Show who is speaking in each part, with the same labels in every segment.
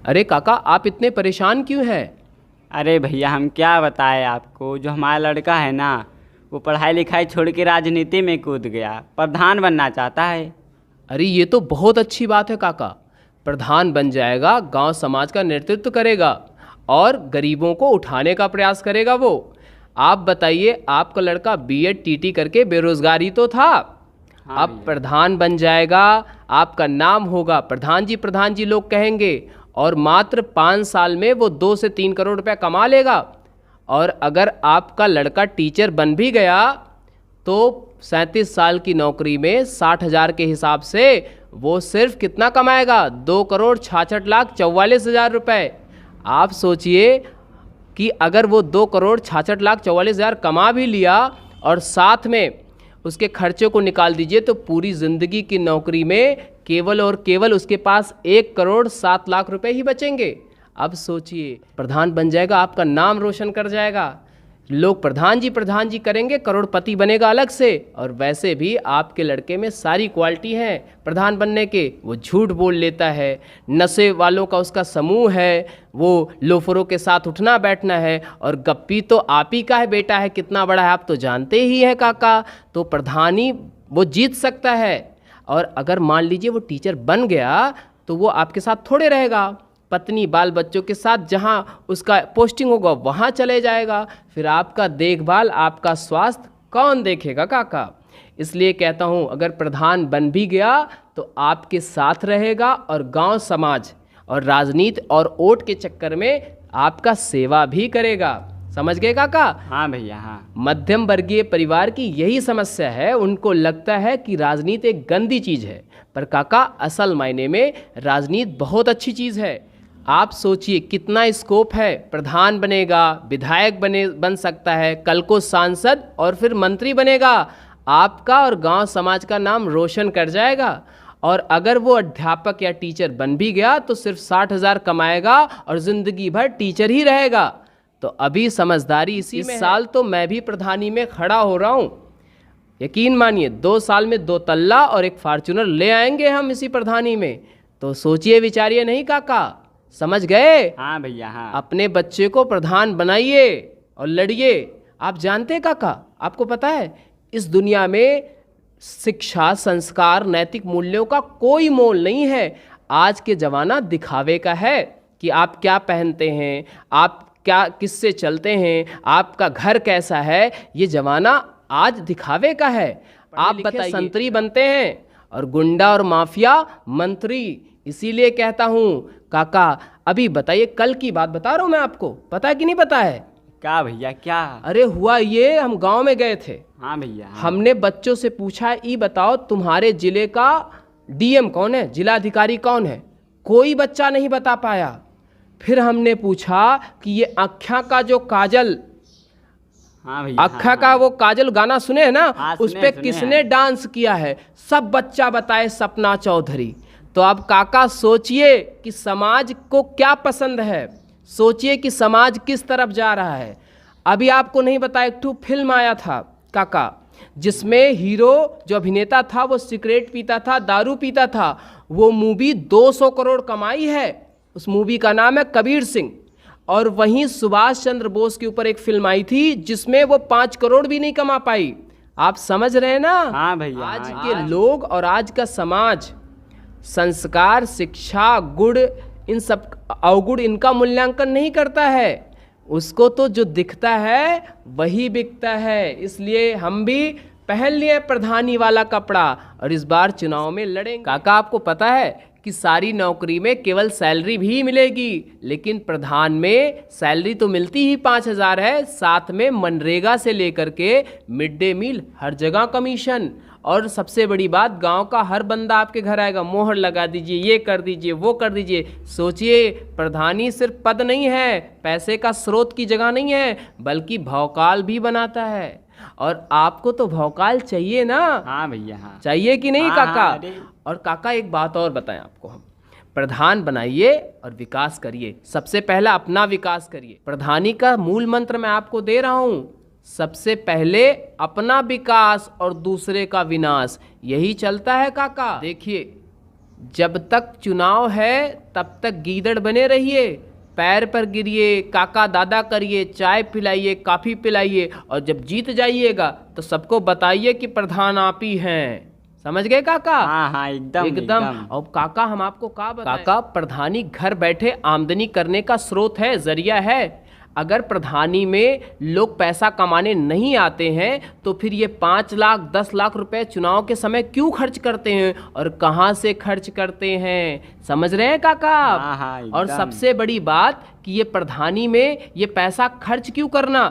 Speaker 1: अरे काका, आप इतने परेशान क्यों हैं?
Speaker 2: अरे भैया, हम क्या बताएं आपको। जो हमारा लड़का है ना, वो पढ़ाई लिखाई छोड़ के राजनीति में कूद गया, प्रधान बनना चाहता है।
Speaker 1: अरे ये तो बहुत अच्छी बात है काका। प्रधान बन जाएगा, गांव समाज का नेतृत्व करेगा और गरीबों को उठाने का प्रयास करेगा वो। आप बताइए, आपका लड़का बीएड टीटी करके बेरोजगारी तो था,
Speaker 2: हाँ
Speaker 1: अब
Speaker 2: भैया।
Speaker 1: प्रधान बन जाएगा, आपका नाम होगा, प्रधान जी लोग कहेंगे, और मात्र 5 साल में वो 2 से 3 करोड़ रुपया कमा लेगा। और अगर आपका लड़का टीचर बन भी गया तो 37 साल की नौकरी में 60,000 के हिसाब से वो सिर्फ कितना कमाएगा? 2,66,44,000 रुपये। आप सोचिए कि अगर वो 2,66,44,000 कमा भी लिया और साथ में उसके खर्चे को निकाल दीजिए, तो पूरी ज़िंदगी की नौकरी में केवल और केवल उसके पास 1,07,00,000 रुपए ही बचेंगे। अब सोचिए, प्रधान बन जाएगा, आपका नाम रोशन कर जाएगा, लोग प्रधान जी करेंगे, करोड़पति बनेगा अलग से। और वैसे भी आपके लड़के में सारी क्वालिटी हैं प्रधान बनने के। वो झूठ बोल लेता है, नशे वालों का उसका समूह है, वो लोफरों के साथ उठना बैठना है, और गप्पी तो आप ही का है बेटा है, कितना बड़ा है आप तो जानते ही हैं काका। तो प्रधानी वो जीत सकता है। और अगर मान लीजिए वो टीचर बन गया तो वो आपके साथ थोड़े रहेगा, पत्नी बाल बच्चों के साथ जहाँ उसका पोस्टिंग होगा वहाँ चले जाएगा। फिर आपका देखभाल, आपका स्वास्थ्य कौन देखेगा काका? इसलिए कहता हूँ, अगर प्रधान बन भी गया तो आपके साथ रहेगा, और गांव समाज और राजनीति और वोट के चक्कर में आपका सेवा भी करेगा। समझ गए काका?
Speaker 2: हाँ भैया, हाँ।
Speaker 1: मध्यम वर्गीय परिवार की यही समस्या है। उनको लगता है कि राजनीति एक गंदी चीज़ है, पर काका असल मायने में राजनीति बहुत अच्छी चीज़ है। आप सोचिए कितना स्कोप है। प्रधान बनेगा, विधायक बन सकता है, कल को सांसद और फिर मंत्री बनेगा, आपका और गांव समाज का नाम रोशन कर जाएगा। और अगर वो अध्यापक या टीचर बन भी गया तो सिर्फ 60,000 कमाएगा और ज़िंदगी भर टीचर ही रहेगा। तो अभी समझदारी इसी में साल तो मैं भी प्रधानी में खड़ा हो रहा हूँ। यकीन मानिए 2 साल में 2 तल्ला और एक फार्चूनर ले आएंगे हम इसी प्रधानी में। तो सोचिए विचारिए, नहीं काका? समझ गए?
Speaker 2: हाँ भैया, हाँ।
Speaker 1: अपने बच्चे को प्रधान बनाइए और लड़िए। आप जानते हैं काका, आपको पता है इस दुनिया में शिक्षा, संस्कार, नैतिक मूल्यों का कोई मोल नहीं है। आज के ज़माना दिखावे का है कि आप क्या पहनते हैं, आप क्या किससे चलते हैं, आपका घर कैसा है, ये ज़माना आज दिखावे का है। आप बताइए, संतरी बनते हैं और गुंडा और माफिया मंत्री। इसीलिए कहता हूँ काका, अभी बताइए, कल की बात बता रहा हूँ मैं आपको, पता है कि नहीं पता है?
Speaker 2: क्या भैया, क्या?
Speaker 1: अरे हुआ ये, हम गांव में गए थे।
Speaker 2: हाँ भैया, हाँ।
Speaker 1: हमने बच्चों से पूछा, ये बताओ तुम्हारे जिले का डीएम कौन है, जिलाधिकारी कौन है? कोई बच्चा नहीं बता पाया। फिर हमने पूछा कि ये अक्खा का जो काजल,
Speaker 2: हाँ भैया,
Speaker 1: अक्खा
Speaker 2: हाँ,
Speaker 1: का
Speaker 2: हाँ।
Speaker 1: वो काजल गाना सुने है ना,
Speaker 2: हाँ,
Speaker 1: उस
Speaker 2: सुने
Speaker 1: पे
Speaker 2: सुने
Speaker 1: किसने
Speaker 2: हैं।
Speaker 1: डांस किया है? सब बच्चा बताए, सपना चौधरी। तो अब काका सोचिए कि समाज को क्या पसंद है, सोचिए कि समाज किस तरफ जा रहा है। अभी आपको नहीं बताया, एक ठू फिल्म आया था काका, जिसमें हीरो जो अभिनेता था वो सिगरेट पीता था, दारू पीता था। वो मूवी 200 करोड़ कमाई है। उस मूवी का नाम है कबीर सिंह। और वहीं सुभाष चंद्र बोस के ऊपर एक फिल्म आई थी जिसमें वो 5 करोड़ भी नहीं कमा पाई। आप समझ रहे हैं ना?
Speaker 2: हाँ भैया,
Speaker 1: आज
Speaker 2: हाँ।
Speaker 1: के लोग और आज का समाज संस्कार, शिक्षा, गुण, इन सब अवगुण, इनका मूल्यांकन नहीं करता है। उसको तो जो दिखता है वही बिकता है। इसलिए हम भी पहन लिए प्रधानी वाला कपड़ा और इस बार चुनाव में लड़ेंगे। काका आपको पता है कि सारी नौकरी में केवल सैलरी भी मिलेगी, लेकिन प्रधान में सैलरी तो मिलती ही 5,000 है, साथ में मनरेगा से लेकर के मिड डे मील हर जगह कमीशन। और सबसे बड़ी बात, गांव का हर बंदा आपके घर आएगा, मोहर लगा दीजिए, ये कर दीजिए, वो कर दीजिए। सोचिए, प्रधानी सिर्फ पद नहीं है, पैसे का स्रोत की जगह नहीं है, बल्कि भौकाल भी बनाता है। और आपको तो भौकाल चाहिए ना?
Speaker 2: हाँ भैया, हाँ।
Speaker 1: चाहिए कि नहीं
Speaker 2: हाँ,
Speaker 1: काका?
Speaker 2: हाँ, अरे।
Speaker 1: और काका एक बात और बताएं आपको, हम प्रधान बनाइए और विकास करिए। सबसे पहला अपना विकास करिए। प्रधानी का मूल मंत्र मैं आपको दे रहा हूं, सबसे पहले अपना विकास और दूसरे का विनाश। यही चलता है काका। देखिए, जब तक चुनाव है तब तक गीदड़ बने रहिए, पैर पर गिरिए, काका दादा करिए, चाय पिलाइए, कॉफ़ी पिलाइए, और जब जीत जाइएगा तो सबको बताइए कि प्रधान आप ही हैं। समझ गए काका?
Speaker 2: हाँ हाँ, एकदम
Speaker 1: एकदम। और काका हम आपको का बताएं, काका प्रधानी घर बैठे आमदनी करने का स्रोत है, जरिया है। अगर प्रधानी में लोग पैसा कमाने नहीं आते हैं तो फिर ये 5 लाख 10 लाख रुपए चुनाव के समय क्यों खर्च करते हैं और कहाँ से खर्च करते हैं? समझ रहे हैं काका?
Speaker 2: हाँ हाँ,
Speaker 1: और
Speaker 2: एकदम।
Speaker 1: सबसे बड़ी बात कि ये प्रधानी में ये पैसा खर्च क्यों करना?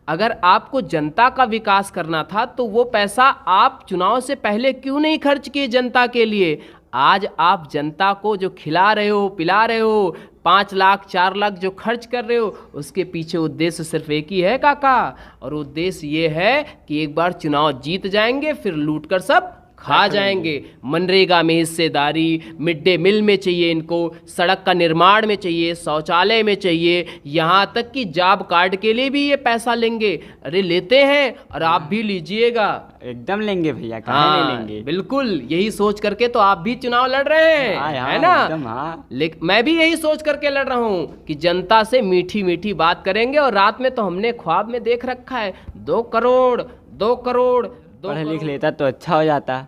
Speaker 1: अगर आपको जनता का विकास करना था तो वो पैसा आप चुनाव से पहले क्यों नहीं खर्च किए जनता के लिए? आज आप जनता को जो खिला रहे हो, पिला रहे हो, 5 लाख 4 लाख जो खर्च कर रहे हो, उसके पीछे उद्देश्य सिर्फ एक ही है काका, और उद्देश्य ये है कि एक बार चुनाव जीत जाएंगे फिर लूट कर सब खा जाएंगे। मनरेगा में हिस्सेदारी, मिड डे मील में चाहिए इनको, सड़क का निर्माण में चाहिए, शौचालय में चाहिए, यहाँ तक कि जॉब कार्ड के लिए भी ये पैसा लेंगे। अरे लेते हैं, और आप भी लीजिएगा।
Speaker 2: एकदम लेंगे भैया, काहे नहीं लेंगे।
Speaker 1: बिल्कुल, यही सोच करके तो आप भी चुनाव लड़ रहे हैं,
Speaker 2: हाँ,
Speaker 1: है ना?
Speaker 2: एकदम, हाँ।
Speaker 1: लेकिन मैं भी यही सोच करके लड़ रहा हूँ कि जनता से मीठी मीठी बात करेंगे, और रात में तो हमने ख्वाब में देख रखा है 2 करोड़ 2 करोड़ 2
Speaker 2: पढ़ लिख
Speaker 1: करोड़।
Speaker 2: लेता तो अच्छा हो जाता।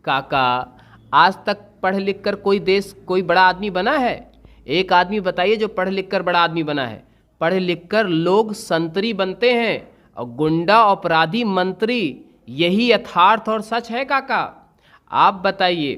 Speaker 1: काका, आज तक पढ़ लिख कर कोई देश कोई बड़ा आदमी बना है? एक आदमी बताइए जो पढ़ लिख कर बड़ा आदमी बना है। पढ़ लिख कर लोग संतरी बनते हैं और गुंडा अपराधी मंत्री, यही यथार्थ और सच है काका। आप बताइए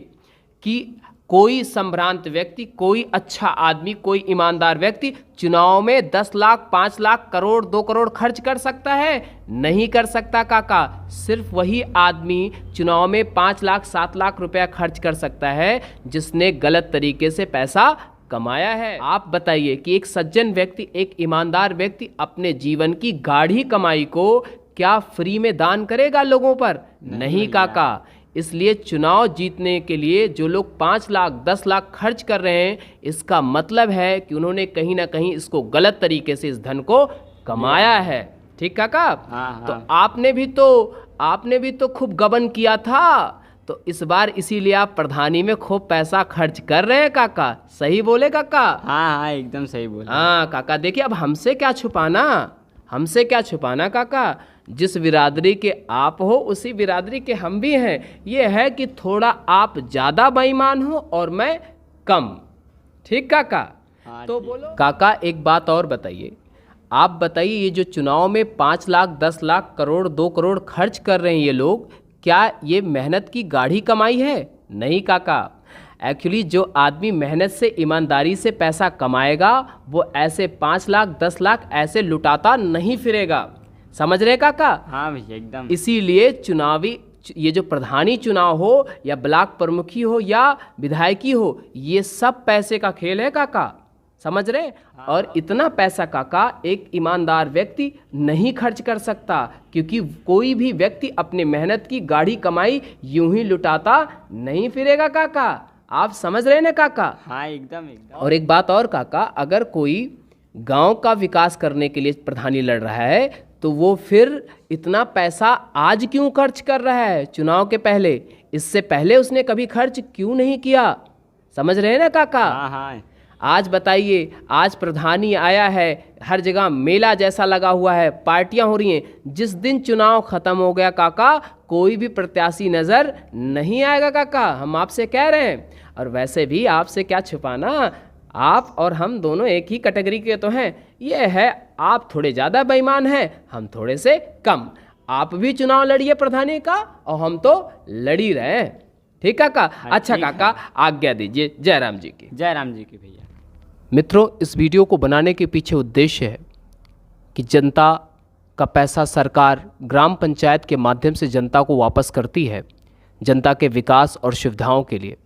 Speaker 1: कि कोई संभ्रांत व्यक्ति, कोई अच्छा आदमी, कोई ईमानदार व्यक्ति चुनाव में 10 लाख 5 लाख करोड़ 2 करोड़ खर्च कर सकता है? नहीं कर सकता काका। सिर्फ वही आदमी चुनाव में 5 लाख 7 लाख रुपया खर्च कर सकता है जिसने गलत तरीके से पैसा कमाया है। आप बताइए कि एक सज्जन व्यक्ति, एक ईमानदार व्यक्ति अपने जीवन की गाढ़ी कमाई को क्या फ्री में दान करेगा लोगों पर? नहीं काका। इसलिए चुनाव जीतने के लिए जो लोग 5 लाख 10 लाख खर्च कर रहे हैं, इसका मतलब है कि उन्होंने कहीं ना कहीं इसको गलत तरीके से इस धन को कमाया है। ठीक काका?
Speaker 2: हाँ,
Speaker 1: तो
Speaker 2: हाँ।
Speaker 1: आपने भी तो खूब गबन किया था, तो इस बार इसीलिए आप प्रधानी में खूब पैसा खर्च कर रहे हैं काका। सही बोले काका?
Speaker 2: हाँ हाँ, एकदम सही बोला।
Speaker 1: हाँ काका, देखिए अब हमसे क्या छुपाना, हमसे क्या छुपाना काका। जिस बिरादरी के आप हो उसी बिरादरी के हम भी हैं। ये है कि थोड़ा आप ज़्यादा बेईमान हो और मैं कम। ठीक काका?
Speaker 2: हाँ,
Speaker 1: तो
Speaker 2: ठीक।
Speaker 1: बोलो काका, एक बात और बताइए। आप बताइए, ये जो चुनाव में 5 लाख 10 लाख करोड़ 2 करोड़ खर्च कर रहे हैं ये लोग, क्या ये मेहनत की गाढ़ी कमाई है? नहीं काका। एक्चुअली जो आदमी मेहनत से, ईमानदारी से पैसा कमाएगा, वो ऐसे 5 लाख 10 लाख ऐसे लुटाता नहीं फिरेगा। समझ रहे काका?
Speaker 2: हाँ भैया, एकदम।
Speaker 1: इसीलिए चुनावी, ये जो प्रधानी चुनाव हो या ब्लॉक प्रमुखी हो या विधायकी हो, ये सब पैसे का खेल है काका। समझ रहे? और इतना पैसा काका एक ईमानदार व्यक्ति नहीं खर्च कर सकता, क्योंकि कोई भी व्यक्ति अपने मेहनत की गाढ़ी कमाई यूं ही लुटाता नहीं फिरेगा काका। आप समझ रहे ना काका?
Speaker 2: हाँ, एकदम एकदम।
Speaker 1: और एक बात और काका, अगर कोई गांव का विकास करने के लिए प्रधानी लड़ रहा है तो वो फिर इतना पैसा आज क्यों खर्च कर रहा है चुनाव के पहले? इससे पहले उसने कभी खर्च क्यों नहीं किया? समझ रहे हैं ना काका?
Speaker 2: हाँ हाँ,
Speaker 1: आज बताइए, आज प्रधानी आया है, हर जगह मेला जैसा लगा हुआ है, पार्टियां हो रही हैं। जिस दिन चुनाव खत्म हो गया काका, कोई भी प्रत्याशी नज़र नहीं आएगा काका। हम आपसे कह रहे हैं। और वैसे भी आपसे क्या छुपाना, आप और हम दोनों एक ही कैटेगरी के तो हैं। ये है, आप थोड़े ज़्यादा बेईमान हैं, हम थोड़े से कम। आप भी चुनाव लड़िए प्रधानी का, और हम तो लड़ ही रहे हैं। ठीक काका? अच्छा
Speaker 2: ठीक
Speaker 1: काका, आज्ञा दीजिए। जयराम जी की।
Speaker 2: जयराम जी की भैया।
Speaker 1: मित्रों, इस वीडियो को बनाने के पीछे उद्देश्य है कि जनता का पैसा सरकार ग्राम पंचायत के माध्यम से जनता को वापस करती है, जनता के विकास और सुविधाओं के लिए।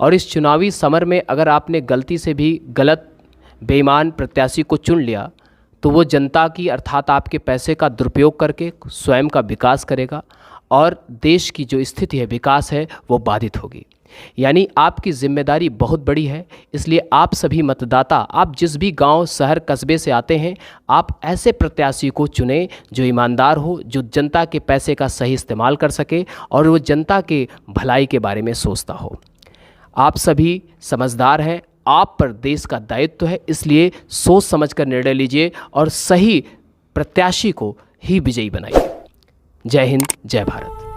Speaker 1: और इस चुनावी समर में अगर आपने गलती से भी गलत बेईमान प्रत्याशी को चुन लिया तो वो जनता की, अर्थात आपके पैसे का दुरुपयोग करके स्वयं का विकास करेगा और देश की जो स्थिति है, विकास है, वो बाधित होगी। यानी आपकी जिम्मेदारी बहुत बड़ी है। इसलिए आप सभी मतदाता, आप जिस भी गांव, शहर, कस्बे से आते हैं, आप ऐसे प्रत्याशी को चुनें जो ईमानदार हो, जो जनता के पैसे का सही इस्तेमाल कर सके और वो जनता के भलाई के बारे में सोचता हो। आप सभी समझदार हैं, आप पर देश का दायित्व है, इसलिए सोच समझ कर निर्णय लीजिए और सही प्रत्याशी को ही विजयी बनाइए। जय हिंद, जय भारत।